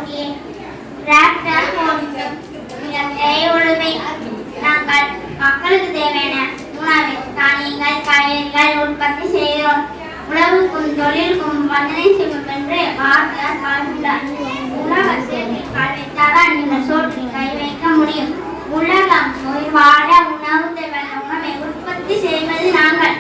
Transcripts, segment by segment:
ஓட்டிய டிராக்டர் போன்ற உழுவை நாங்கள் மக்களுக்கு தேவையான உணவு தானியங்கள் காய்கறிகள் உற்பத்தி செய்கிறோம். உழவுக்கும் தொழிலுக்கும் வந்தனை செய்வோம் என்று பாரதியார் வாழ்ந்தார். உழவர் கல்வித்தால் நீங்கள் சோற்றில் கை வைக்க முடியும். உலகம் வாழ உணவு தேவையான உணவை உற்பத்தி செய்வது நாங்கள்.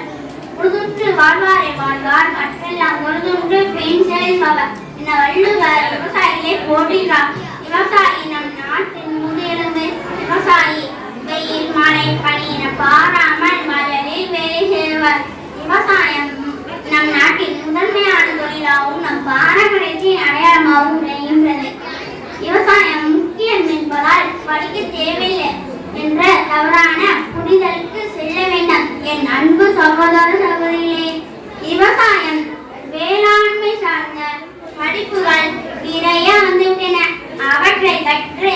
உழுதுன்று வாழ்வாரை வாழ்வார் மற்றெல்லாம் உழுதுன்று பெண் செய்வார் என வள்ளுவர் விவசாயிகளை போற்றுகிறார். விவசாயி நம் நாட்டின் முதுகெலும்பு. விவசாயி வெயில் மழை பனி என பாராமல் மழையில் வேலை செய்வார். விவசாயம் நம் நாட்டின் முதன்மையான தொழிலாகவும் நம் பாரம்பரியத்தின் அடையாளமாகவும் விளைகின்றது. விவசாயம் முக்கியம் என்பதால் படிக்க தேவையில்லை என்ற தவறான புரிதலுக்கு செல்ல வேண்டாம். என் அன்பு சகோதர சகோதரிகளே, விவசாயம் வேளாண்மை சார்ந்த படிப்புகள் நிறைய வந்துவிட்டன. அவற்றை கற்று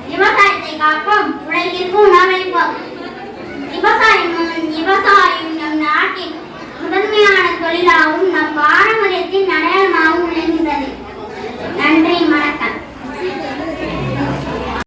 விவசாயத்தை காப்போம், உலகிற்கு உணவளிப்போம். விவசாயம் நம் நாட்டின் முதன்மையான தொழிலாகவும் நம் பாரம்பரியத்தின் அடையாளமாகவும் விளங்குகிறது. நன்றி, வணக்கம்.